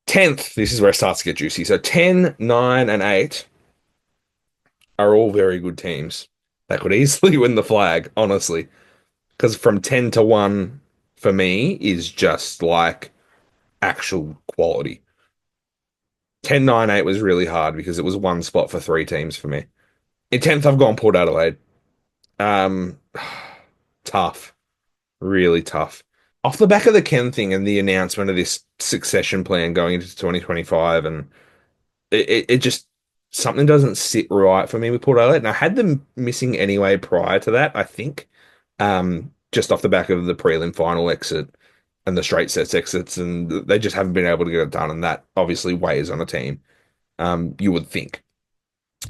10th, this is where it starts to get juicy. So 10, 9, and 8 are all very good teams. That could easily win the flag, honestly. Because from 10 to 1 for me is just like actual quality. 10, 9, 8 was really hard because it was one spot for three teams for me. In 10th, I've gone Port Adelaide. Um, tough, really tough. Off the back of the Ken thing and the announcement of this succession plan going into 2025, and it just something doesn't sit right for me with Port Adelaide. And I had them missing anyway prior to that, I think. Just off the back of the prelim final exit and the straight sets exits, and they just haven't been able to get it done, and that obviously weighs on a team. You would think.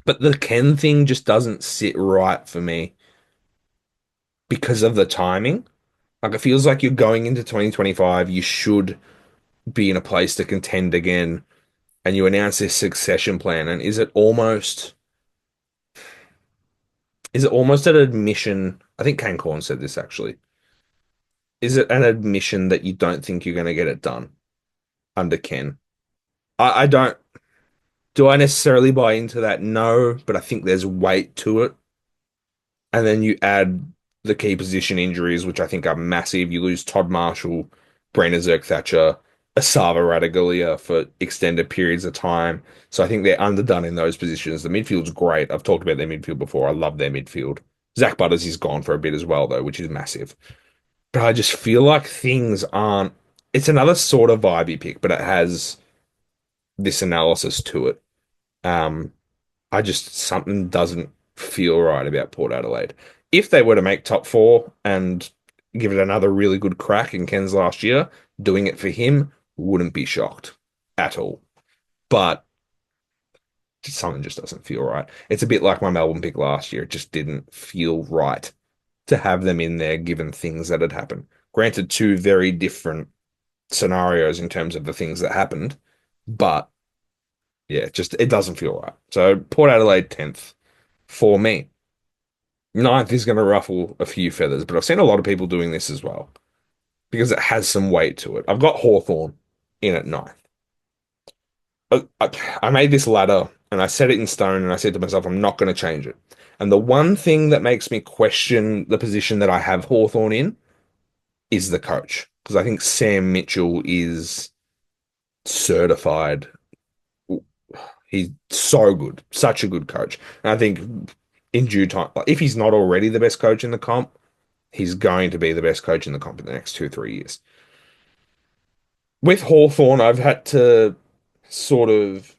But the Ken thing just doesn't sit right for me because of the timing. Like it feels like you're going into 2025, you should be in a place to contend again, and you announce this succession plan, and is it almost an admission? I think Kane Corn said this actually. Is it an admission that you don't think you're going to get it done under Ken? I don't. Do I necessarily buy into that? No, but I think there's weight to it. And then you add the key position injuries, which I think are massive. You lose Todd Marshall, Brandon Zerk-Thatcher, Asava Radaglia for extended periods of time. So I think they're underdone in those positions. The midfield's great. I've talked about their midfield before. I love their midfield. Zach Butters is gone for a bit as well, though, which is massive. But I just feel like things aren't. It's another sort of vibey pick, but it has this analysis to it. Um, I just something doesn't feel right about Port Adelaide. If they were to make top four and give it another really good crack in Ken's last year, doing it for him wouldn't be shocked at all. But something just doesn't feel right. It's a bit like my Melbourne pick last year. It just didn't feel right to have them in there given things that had happened. Granted, two very different scenarios in terms of the things that happened, but yeah, just it doesn't feel right. So Port Adelaide 10th for me. Ninth is going to ruffle a few feathers, but I've seen a lot of people doing this as well because it has some weight to it. I've got Hawthorn in at ninth. I made this ladder and I set it in stone and I said to myself, I'm not going to change it. And the one thing that makes me question the position that I have Hawthorn in is the coach because I think Sam Mitchell is certified. He's so good, such a good coach. And I think in due time, like if he's not already the best coach in the comp, he's going to be the best coach in the comp in the next 2, 3 years. With Hawthorn, I've had to sort of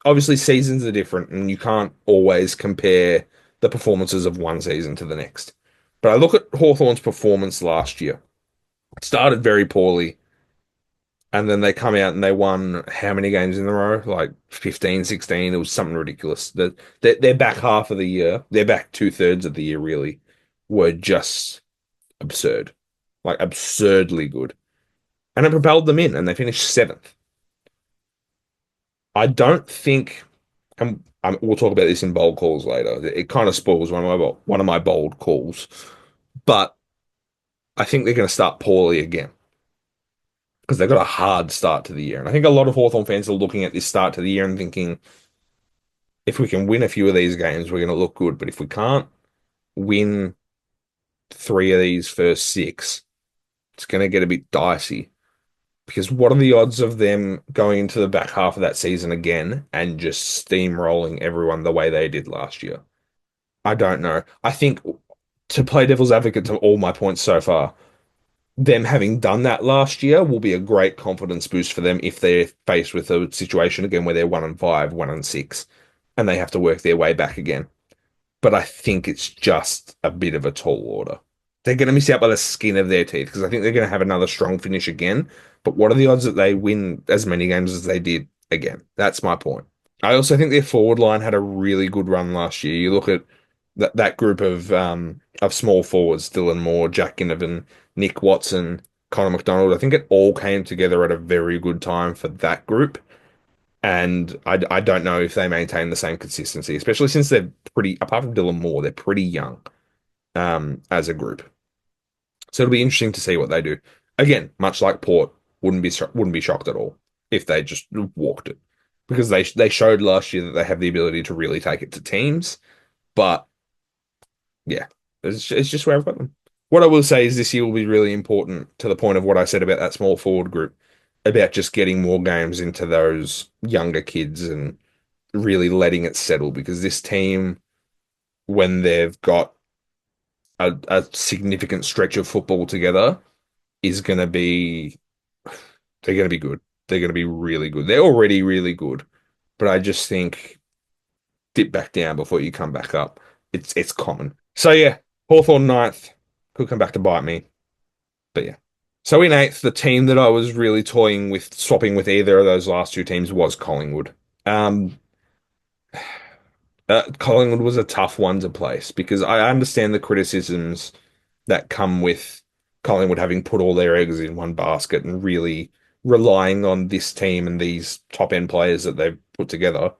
obviously seasons are different and you can't always compare the performances of one season to the next. But I look at Hawthorn's performance last year. It started very poorly, and then they come out and they won how many games in a row? Like 15, 16. It was something ridiculous. Their back half of the year, their back two-thirds of the year really, were just absurd. Like absurdly good. And it propelled them in, and they finished seventh. I don't think, and we'll talk about this in bold calls later. It kind of spoils one of my bold calls, but I think they're going to start poorly again because they've got a hard start to the year. And I think a lot of Hawthorn fans are looking at this start to the year and thinking, if we can win a few of these games, we're going to look good. But if we can't win three of these first six, it's going to get a bit dicey. Because what are the odds of them going into the back half of that season again and just steamrolling everyone the way they did last year? I don't know. I think to play devil's advocate to all my points so far, them having done that last year will be a great confidence boost for them if they're faced with a situation again where they're 1-5, 1-6, and they have to work their way back again. But I think it's just a bit of a tall order. They're going to miss out by the skin of their teeth because I think they're going to have another strong finish again. But what are the odds that they win as many games as they did again? That's my point. I also think their forward line had a really good run last year. You look at that group of small forwards, Dylan Moore, Jack Ginnivan, Nick Watson, Connor McDonald. I think it all came together at a very good time for that group. And I don't know if they maintain the same consistency, especially since they're pretty, apart from Dylan Moore, they're pretty young as a group. So it'll be interesting to see what they do. Again, much like Port, wouldn't be shocked at all. if they just walked it because they showed last year that they have the ability to really take it to teams. But yeah, it's just where I've got them. What I will say is this year will be really important to the point of what I said about that small forward group, about just getting more games into those younger kids and really letting it settle because this team, when they've got a significant stretch of football together, is going to be, they're going to be good. They're going to be really good. They're already really good, but I just think dip back down before you come back up. It's common. So yeah, Hawthorn ninth could come back to bite me, but yeah. So in eighth, the team that I was really toying with swapping with either of those last two teams was Collingwood. Um, Collingwood was a tough one to place because I understand the criticisms that come with Collingwood having put all their eggs in one basket and really relying on this team and these top end players that they've put together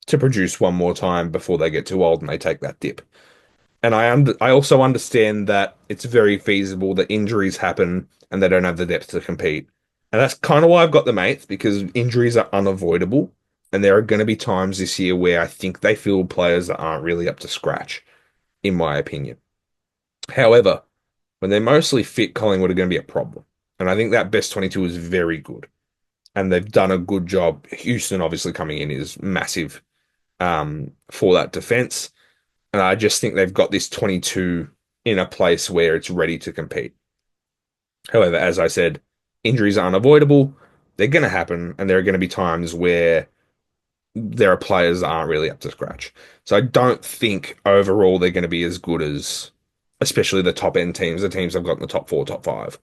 to produce one more time before they get too old and they take that dip. And I also understand that it's very feasible that injuries happen and they don't have the depth to compete. And that's kind of why I've got them eighth because injuries are unavoidable. And there are going to be times this year where I think they field players that aren't really up to scratch, in my opinion. However, when they're mostly fit, Collingwood are going to be a problem. And I think that best 22 is very good. And they've done a good job. Houston obviously coming in is massive for that defense. And I just think they've got this 22 in a place where it's ready to compete. However, as I said, injuries are unavoidable. They're going to happen. And there are going to be times where there are players that aren't really up to scratch. So I don't think overall they're going to be as good as, especially the top end teams, the teams I've got in the top four, top five.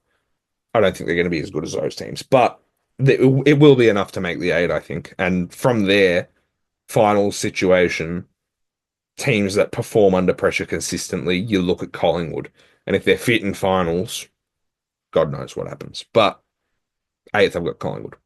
I don't think they're going to be as good as those teams, but it will be enough to make the eight, I think. And from there, final situation, teams that perform under pressure consistently, you look at Collingwood. And if they're fit in finals, God knows what happens. But eighth, I've got Collingwood.